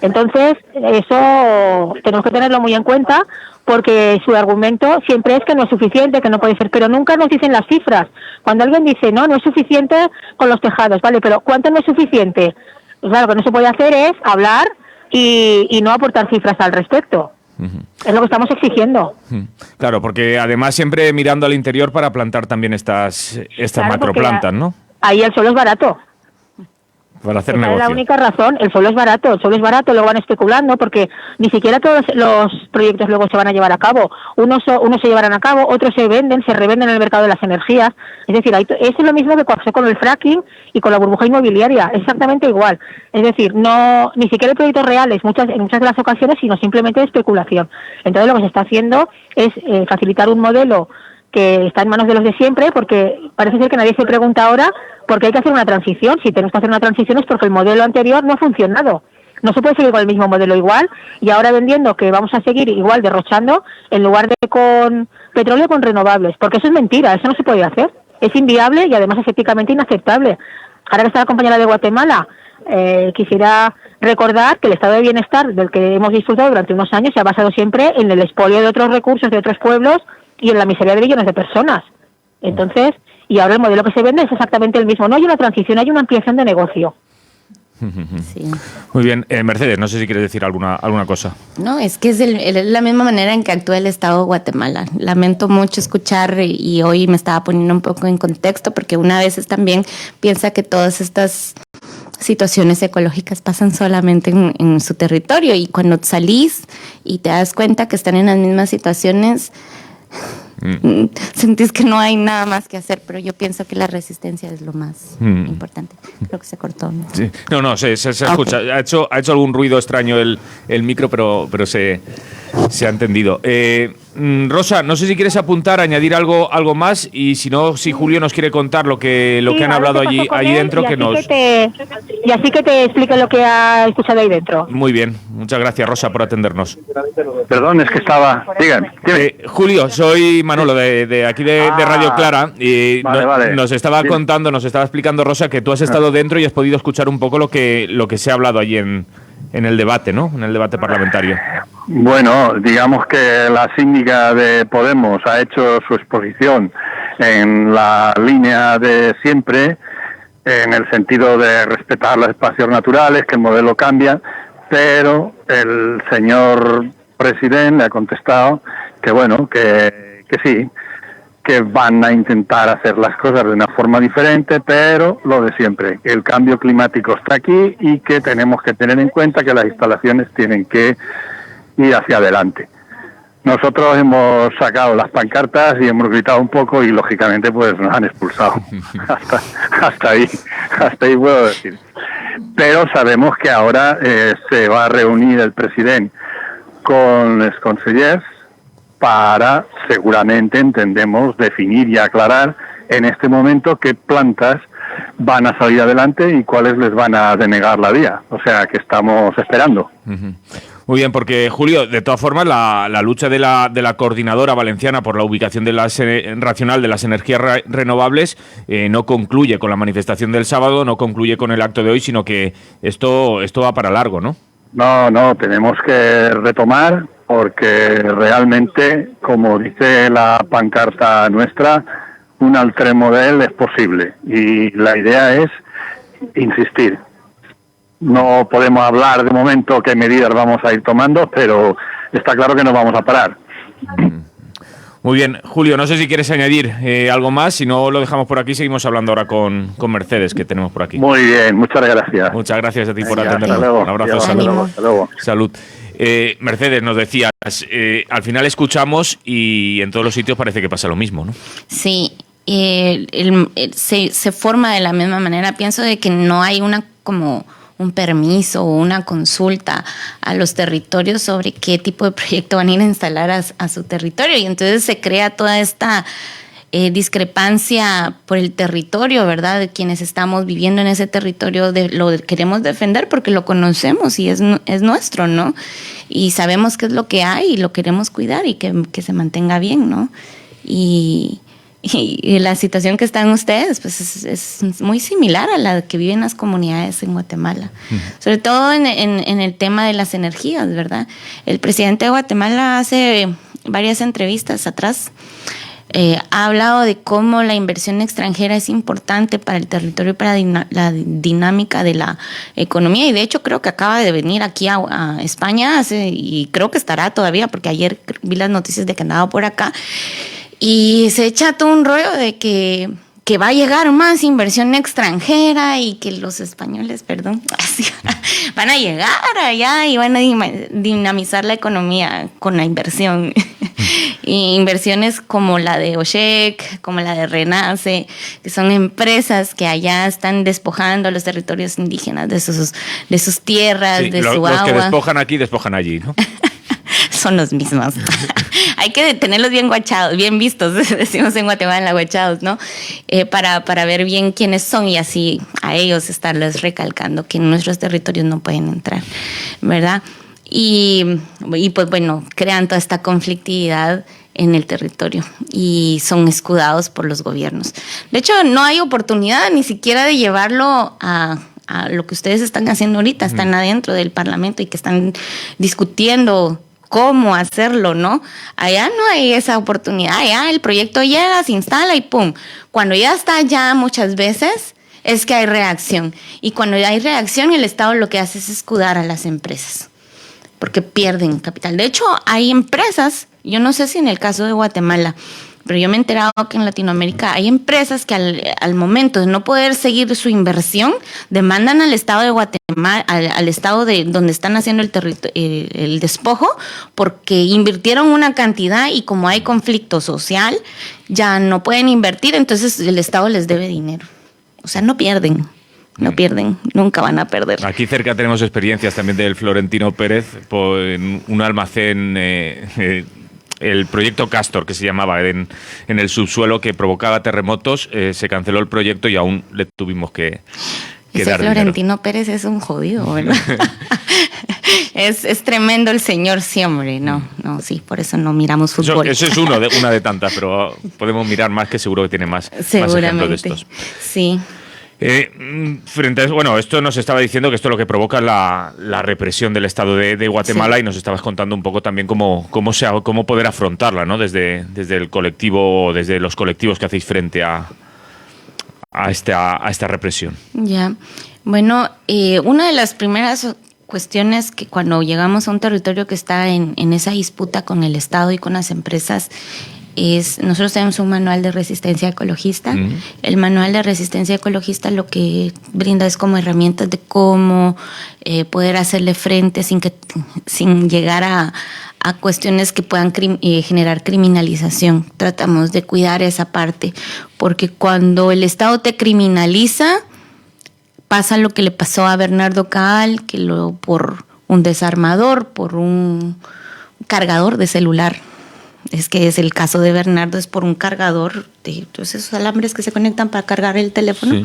Entonces, eso tenemos que tenerlo muy en cuenta, porque su argumento siempre es que no es suficiente, que no puede ser, pero nunca nos dicen las cifras. Cuando alguien dice, no es suficiente con los tejados, vale, pero ¿cuánto no es suficiente? Pues claro, lo que no se puede hacer es hablar y no aportar cifras al respecto. Es lo que estamos exigiendo. Claro, porque además siempre mirando al interior para plantar también estas Claro, macroplantas, ¿no? Ahí el suelo es barato. Para hacer Esa negocio. es la única razón. El suelo es barato, luego van especulando, porque ni siquiera todos los proyectos luego se van a llevar a cabo. Unos se llevarán a cabo, otros se revenden en el mercado de las energías. Es decir, eso es lo mismo que pasó con el fracking y con la burbuja inmobiliaria, exactamente igual. Es decir, ni siquiera hay proyectos reales en muchas de las ocasiones, sino simplemente de especulación. Entonces lo que se está haciendo es facilitar un modelo que está en manos de los de siempre, porque parece ser que nadie se pregunta ahora por qué hay que hacer una transición. Si tenemos que hacer una transición es porque el modelo anterior no ha funcionado. No se puede seguir con el mismo modelo igual y ahora vendiendo que vamos a seguir igual derrochando en lugar de con petróleo con renovables, porque eso es mentira, eso no se puede hacer. Es inviable y además es éticamente inaceptable. Ahora que está la compañera de Guatemala, quisiera recordar que el estado de bienestar del que hemos disfrutado durante unos años se ha basado siempre en el expolio de otros recursos de otros pueblos y en la miseria de millones de personas. Entonces, y ahora el modelo que se vende es exactamente el mismo. No hay una transición, hay una ampliación de negocio. Sí. Muy bien. Mercedes, no sé si quieres decir alguna cosa. No, es que es la misma manera en que actúa el Estado de Guatemala. Lamento mucho escuchar y hoy me estaba poniendo un poco en contexto porque una vez también piensa que todas estas situaciones ecológicas pasan solamente en su territorio y cuando salís y te das cuenta que están en las mismas situaciones, sentís que no hay nada más que hacer, pero yo pienso que la resistencia es lo más importante. Creo que se cortó, ¿no? Sí. No, se escucha. Ha hecho algún ruido extraño el micro, pero se ha entendido. Rosa, no sé si quieres apuntar, añadir algo más, y si no, si Julio nos quiere contar lo que han hablado allí dentro, que nos... Y así que te explique lo que ha escuchado ahí dentro. Muy bien, muchas gracias, Rosa, por atendernos. Perdón, es que estaba... Dígame. Julio, soy Manolo de aquí de Radio Clara, y vale. nos estaba contando, nos estaba explicando Rosa que tú has estado dentro y has podido escuchar un poco lo que se ha hablado allí en el debate, ¿no? En el debate parlamentario. Bueno, digamos que la síndica de Podemos ha hecho su exposición en la línea de siempre, en el sentido de respetar los espacios naturales, que el modelo cambia, pero el señor presidente le ha contestado que bueno, que sí, que van a intentar hacer las cosas de una forma diferente, pero lo de siempre, que el cambio climático está aquí y que tenemos que tener en cuenta que las instalaciones tienen que ir hacia adelante. Nosotros hemos sacado las pancartas y hemos gritado un poco y lógicamente pues nos han expulsado. hasta ahí puedo decir. Pero sabemos que ahora se va a reunir el presidente con los consellers para, seguramente, entendemos, definir y aclarar en este momento qué plantas van a salir adelante y cuáles les van a denegar la vía. O sea, que estamos esperando. Muy bien, porque, Julio, de todas formas, la lucha de la coordinadora valenciana por la ubicación racional de las energías renovables no concluye con la manifestación del sábado, no concluye con el acto de hoy, sino que esto va para largo, ¿no? No, tenemos que retomar, porque realmente, como dice la pancarta nuestra, un altre model es posible y la idea es insistir. No podemos hablar de momento qué medidas vamos a ir tomando, pero está claro que no vamos a parar. Muy bien, Julio, no sé si quieres añadir algo más, si no lo dejamos por aquí, seguimos hablando ahora con Mercedes, que tenemos por aquí. Muy bien, muchas gracias. Muchas gracias a ti por Venga, atendernos. Un abrazo, hasta luego. Salud. Mercedes, nos decías, al final escuchamos y en todos los sitios parece que pasa lo mismo, ¿no? Sí, se forma de la misma manera. Pienso de que no hay como un permiso o una consulta a los territorios sobre qué tipo de proyecto van a ir a instalar a su territorio, y entonces se crea toda esta discrepancia por el territorio, ¿verdad? De quienes estamos viviendo en ese territorio, lo queremos defender porque lo conocemos y es nuestro, ¿no? Y sabemos qué es lo que hay y lo queremos cuidar y que se mantenga bien, ¿no? Y la situación que están ustedes pues es muy similar a la que viven las comunidades en Guatemala, sobre todo en el tema de las energías, ¿verdad? El presidente de Guatemala hace varias entrevistas atrás ha hablado de cómo la inversión extranjera es importante para el territorio y para la dinámica de la economía, y de hecho creo que acaba de venir aquí a España y creo que estará todavía, porque ayer vi las noticias de que andaba por acá. Y se echa todo un rollo de que va a llegar más inversión extranjera y que los españoles, van a llegar allá y van a dinamizar la economía con la inversión. Y inversiones como la de OSHEC, como la de Renace, que son empresas que allá están despojando a los territorios indígenas de sus tierras, de su agua. Los que despojan aquí, despojan allí, ¿no? Son los mismos. Hay que tenerlos bien guachados, bien vistos, decimos en Guatemala, guachados, ¿no? Para ver bien quiénes son y así a ellos estarles recalcando que en nuestros territorios no pueden entrar, ¿verdad? Y pues bueno, crean toda esta conflictividad en el territorio y son escudados por los gobiernos. De hecho, no hay oportunidad ni siquiera de llevarlo a lo que ustedes están haciendo ahorita, están adentro del Parlamento y que están discutiendo cómo hacerlo, ¿no? Allá no hay esa oportunidad, allá el proyecto llega, se instala y ¡pum! Cuando ya está allá muchas veces es que hay reacción, y cuando ya hay reacción el Estado lo que hace es escudar a las empresas porque pierden capital. De hecho, hay empresas, yo no sé si en el caso de Guatemala, pero yo me he enterado que en Latinoamérica hay empresas que al momento de no poder seguir su inversión, demandan al Estado de Guatemala, al Estado de donde están haciendo el despojo, porque invirtieron una cantidad y como hay conflicto social, ya no pueden invertir, entonces el Estado les debe dinero. O sea, no pierden, nunca van a perder. Aquí cerca tenemos experiencias también del Florentino Pérez en un almacén... el proyecto Castor, que se llamaba, en el subsuelo, que provocaba terremotos. Se canceló el proyecto y aún le tuvimos que dar Florentino dinero. Pérez es un jodido, ¿verdad? es tremendo el señor siempre, no, sí, por eso no miramos fútbol. Eso es una de tantas, pero podemos mirar más, que seguro que tiene más ejemplos de estos. Sí. Frente a eso, bueno, esto nos estaba diciendo que esto es lo que provoca la represión del Estado de Guatemala, sí. Y nos estabas contando un poco también cómo poder afrontarla, ¿no? Desde el colectivo, desde los colectivos que hacéis frente a esta represión. Ya, bueno, una de las primeras cuestiones que cuando llegamos a un territorio que está en esa disputa con el Estado y con las empresas, nosotros tenemos un manual de resistencia ecologista. El manual de resistencia ecologista lo que brinda es como herramientas de cómo poder hacerle frente sin llegar a cuestiones que puedan generar criminalización. Tratamos de cuidar esa parte, porque cuando el Estado te criminaliza, pasa lo que le pasó a Bernardo Caal, que por un desarmador, por un cargador de celular. Es que es el caso de Bernardo, es por un cargador de esos alambres que se conectan para cargar el teléfono. Sí.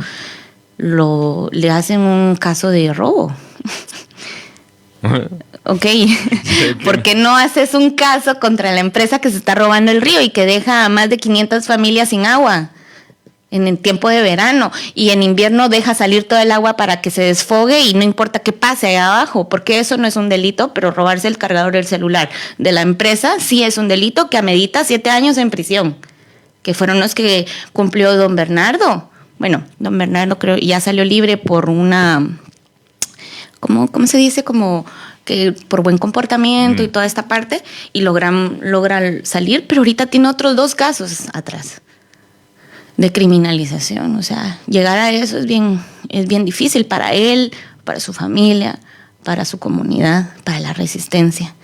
Le hacen un caso de robo. Ok, ¿por qué no haces un caso contra la empresa que se está robando el río y que deja a más de 500 familias sin agua en el tiempo de verano, y en invierno deja salir todo el agua para que se desfogue y no importa qué pase allá abajo? Porque eso no es un delito, pero robarse el cargador del celular de la empresa sí es un delito que amerita 7 años en prisión, que fueron los que cumplió don Bernardo. Bueno, don Bernardo creo ya salió libre por una... ¿Cómo se dice? Como que por buen comportamiento y toda esta parte, y logra salir, pero ahorita tiene otros 2 casos atrás de criminalización. O sea, llegar a eso es bien difícil para él, para su familia, para su comunidad, para la resistencia.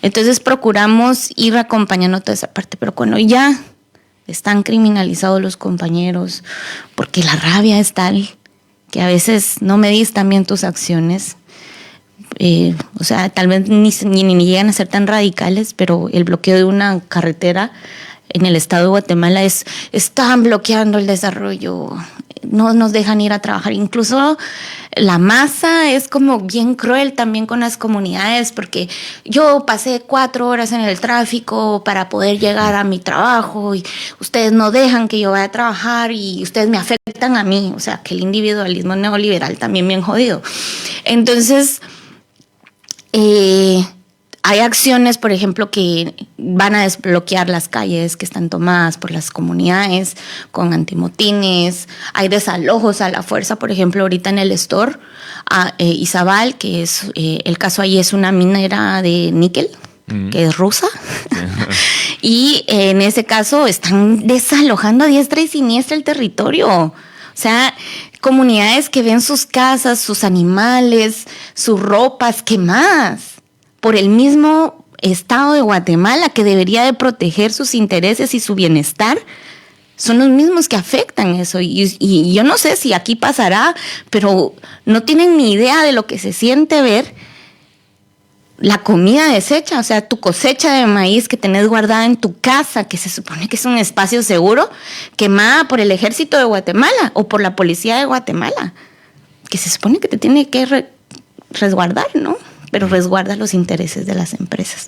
Entonces procuramos ir acompañando toda esa parte, pero cuando ya están criminalizados los compañeros, porque la rabia es tal que a veces no medís también tus acciones. O sea, tal vez ni llegan a ser tan radicales, pero el bloqueo de una carretera en el estado de Guatemala están bloqueando el desarrollo, no nos dejan ir a trabajar. Incluso la masa es como bien cruel también con las comunidades, porque yo pasé 4 horas en el tráfico para poder llegar a mi trabajo y ustedes no dejan que yo vaya a trabajar y ustedes me afectan a mí. O sea, que el individualismo neoliberal también bien jodido. Entonces, hay acciones, por ejemplo, que van a desbloquear las calles que están tomadas por las comunidades con antimotines. Hay desalojos a la fuerza, por ejemplo, ahorita en el Store, Izabal, que es el caso ahí es una minera de níquel, que es rusa. Y en ese caso están desalojando a diestra y siniestra el territorio. O sea, comunidades que ven sus casas, sus animales, sus ropas quemadas por el mismo Estado de Guatemala, que debería de proteger sus intereses y su bienestar, son los mismos que afectan eso. Y yo no sé si aquí pasará, pero no tienen ni idea de lo que se siente ver la comida deshecha, o sea, tu cosecha de maíz que tenés guardada en tu casa, que se supone que es un espacio seguro, quemada por el ejército de Guatemala o por la policía de Guatemala, que se supone que te tiene que resguardar, ¿no? Pero resguarda los intereses de las empresas,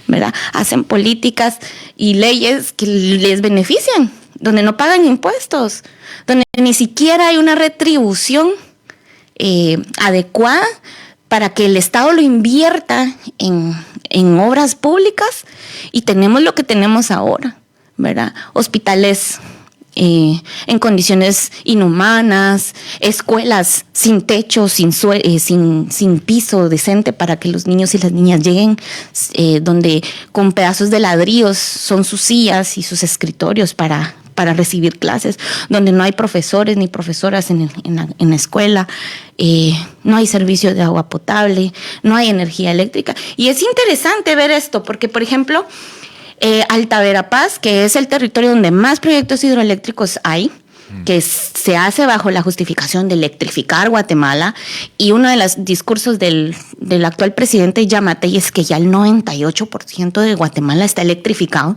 ¿verdad? Hacen políticas y leyes que les benefician, donde no pagan impuestos, donde ni siquiera hay una retribución adecuada para que el Estado lo invierta en obras públicas, y tenemos lo que tenemos ahora, ¿verdad? Hospitales en condiciones inhumanas, escuelas sin techo, sin piso decente para que los niños y las niñas lleguen, donde con pedazos de ladrillos son sus sillas y sus escritorios para recibir clases, donde no hay profesores ni profesoras en la escuela, no hay servicio de agua potable, no hay energía eléctrica. Y es interesante ver esto porque, por ejemplo, Alta Verapaz, que es el territorio donde más proyectos hidroeléctricos hay, que se hace bajo la justificación de electrificar Guatemala, y uno de los discursos del actual presidente Yamatei es que ya el 98% de Guatemala está electrificado,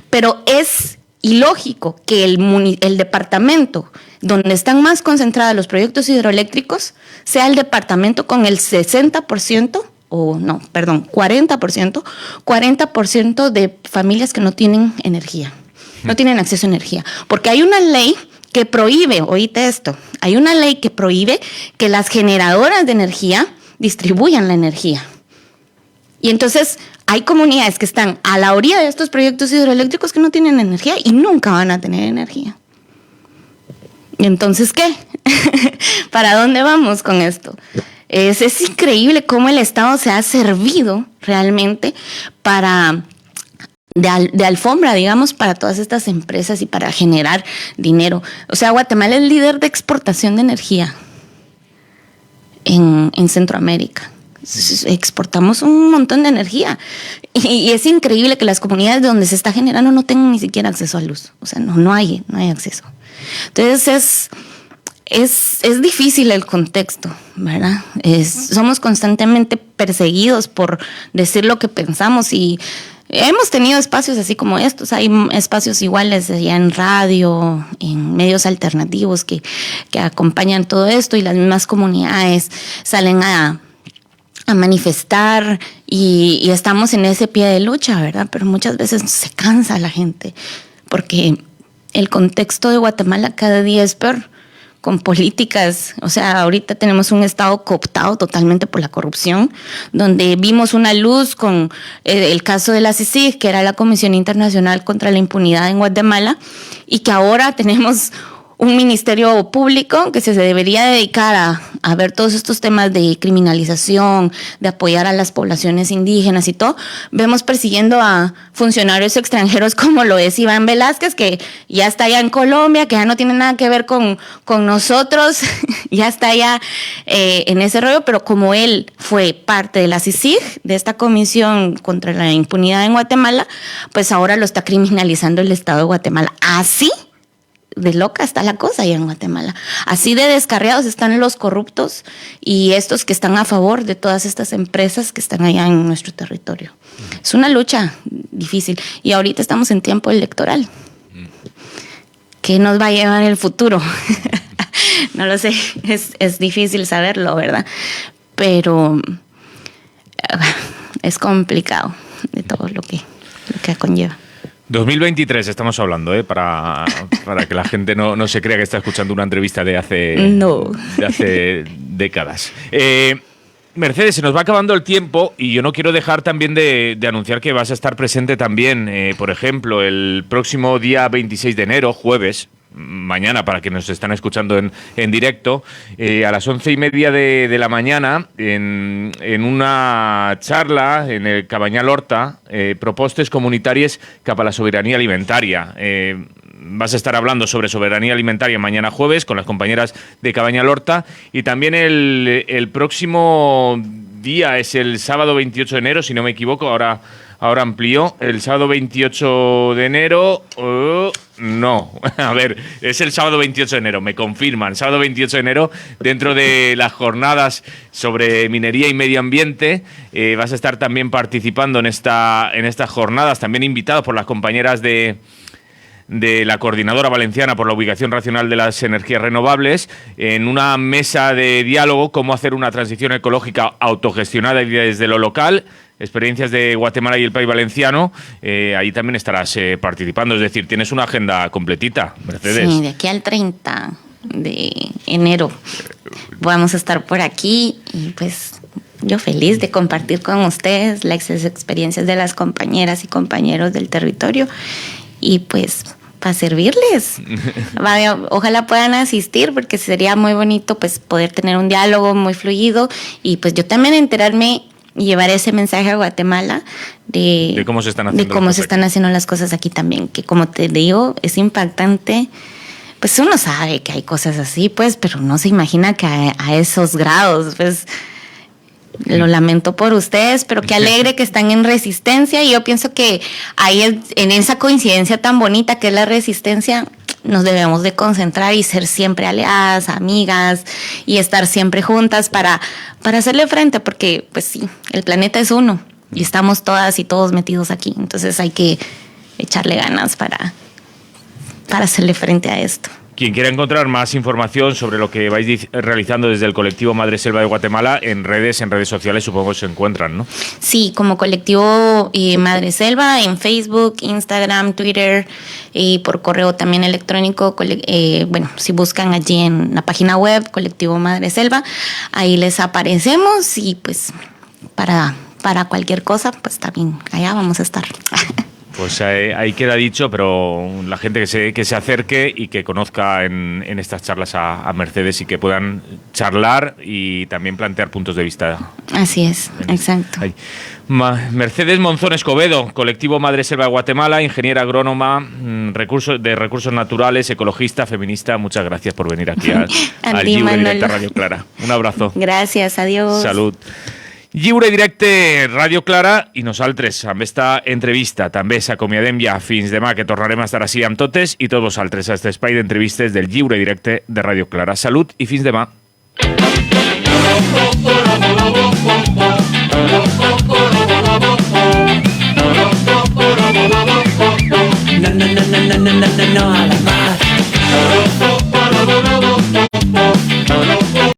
pero es ilógico que el departamento donde están más concentrados los proyectos hidroeléctricos sea el departamento con el 40% de familias que no tienen energía, no tienen acceso a energía. Porque hay una ley que prohíbe, oíste esto, hay una ley que prohíbe que las generadoras de energía distribuyan la energía. Y entonces hay comunidades que están a la orilla de estos proyectos hidroeléctricos que no tienen energía y nunca van a tener energía. ¿Y entonces qué? ¿Para dónde vamos con esto? Es increíble cómo el Estado se ha servido realmente de alfombra, digamos, para todas estas empresas y para generar dinero. O sea, Guatemala es líder de exportación de energía en Centroamérica. Exportamos un montón de energía y es increíble que las comunidades donde se está generando no tengan ni siquiera acceso a luz. O sea, no hay acceso. Entonces es difícil el contexto, ¿verdad? Somos constantemente perseguidos por decir lo que pensamos, y hemos tenido espacios así como estos. Hay espacios iguales ya en radio, en medios alternativos que acompañan todo esto, y las mismas comunidades salen a manifestar y estamos en ese pie de lucha, ¿verdad? Pero muchas veces se cansa la gente porque el contexto de Guatemala cada día es peor, con políticas. O sea, ahorita tenemos un Estado cooptado totalmente por la corrupción, donde vimos una luz con el caso de la CICIG, que era la Comisión Internacional contra la Impunidad en Guatemala, y que ahora tenemos un ministerio público que se debería dedicar a ver todos estos temas de criminalización, de apoyar a las poblaciones indígenas y todo. Vemos persiguiendo a funcionarios extranjeros como lo es Iván Velázquez, que ya está allá en Colombia, que ya no tiene nada que ver con nosotros, ya está allá en ese rollo, pero como él fue parte de la CICIG, de esta Comisión contra la Impunidad en Guatemala, pues ahora lo está criminalizando el Estado de Guatemala. Así de loca está la cosa allá en Guatemala. Así de descarriados están los corruptos y estos que están a favor de todas estas empresas que están allá en nuestro territorio. Es una lucha difícil y ahorita estamos en tiempo electoral. ¿Qué nos va a llevar el futuro? No lo sé, es difícil saberlo, ¿verdad? Pero es complicado de todo lo que conlleva. 2023 estamos hablando, para que la gente no se crea que está escuchando una entrevista de hace décadas. Mercedes, se nos va acabando el tiempo y yo no quiero dejar también de anunciar que vas a estar presente también, por ejemplo, el próximo día 26 de enero, jueves, mañana para quienes nos están escuchando en directo, a las 11:30 de la mañana, en una charla en el Cabanyal Horta, propostes comunitàries cap a la soberanía alimentaria. Vas a estar hablando sobre soberanía alimentaria mañana jueves con las compañeras de Cabanyal Horta y también el próximo día es el sábado 28 de enero, si no me equivoco, ahora amplió, el sábado 28 de enero... No, a ver, es el sábado 28 de enero, me confirman, sábado 28 de enero, dentro de las jornadas sobre minería y medio ambiente, vas a estar también participando en estas jornadas, también invitado por las compañeras de la Coordinadora Valenciana por la Ubicación Racional de las Energías Renovables, en una mesa de diálogo, cómo hacer una transición ecológica autogestionada y desde lo local, experiencias de Guatemala y el País Valenciano. Ahí también estarás participando, es decir, tienes una agenda completita, Mercedes. Sí, de aquí al 30 de enero vamos a estar por aquí y pues yo feliz de compartir con ustedes las experiencias de las compañeras y compañeros del territorio y pues para servirles. Ojalá puedan asistir porque sería muy bonito pues poder tener un diálogo muy fluido y pues yo también enterarme y llevar ese mensaje a Guatemala de cómo se están haciendo las cosas aquí también, que como te digo, es impactante. Pues uno sabe que hay cosas así, pues, pero no se imagina que a esos grados, pues. Lo lamento por ustedes, pero qué alegre que están en resistencia y yo pienso que ahí en esa coincidencia tan bonita que es la resistencia nos debemos de concentrar y ser siempre aliadas, amigas y estar siempre juntas para hacerle frente porque pues sí, el planeta es uno y estamos todas y todos metidos aquí, entonces hay que echarle ganas para hacerle frente a esto. Quien quiera encontrar más información sobre lo que vais realizando desde el colectivo Madre Selva de Guatemala, en redes sociales supongo que se encuentran, ¿no? Sí, como colectivo Madre Selva, en Facebook, Instagram, Twitter y por correo también electrónico. Si buscan allí en la página web, colectivo Madre Selva, ahí les aparecemos y pues para cualquier cosa, pues también allá vamos a estar. Pues ahí queda dicho, pero la gente que se acerque y que conozca en estas charlas a Mercedes y que puedan charlar y también plantear puntos de vista. Así es, exacto. Mercedes Monzón Escobedo, colectivo Madre Selva de Guatemala, ingeniera agrónoma, de recursos naturales, ecologista, feminista. Muchas gracias por venir aquí al Lliure Directe Radio Clara. Un abrazo. Gracias, adiós. Salut. Lliure Directe Radio Clara i nosaltres amb esta entrevista també s'acomiadem ja fins demà, que tornarem a estar així amb totes i tots vosaltres a este espai d'entrevistes del Lliure Directe de Radio Clara. Salut i fins demà. No,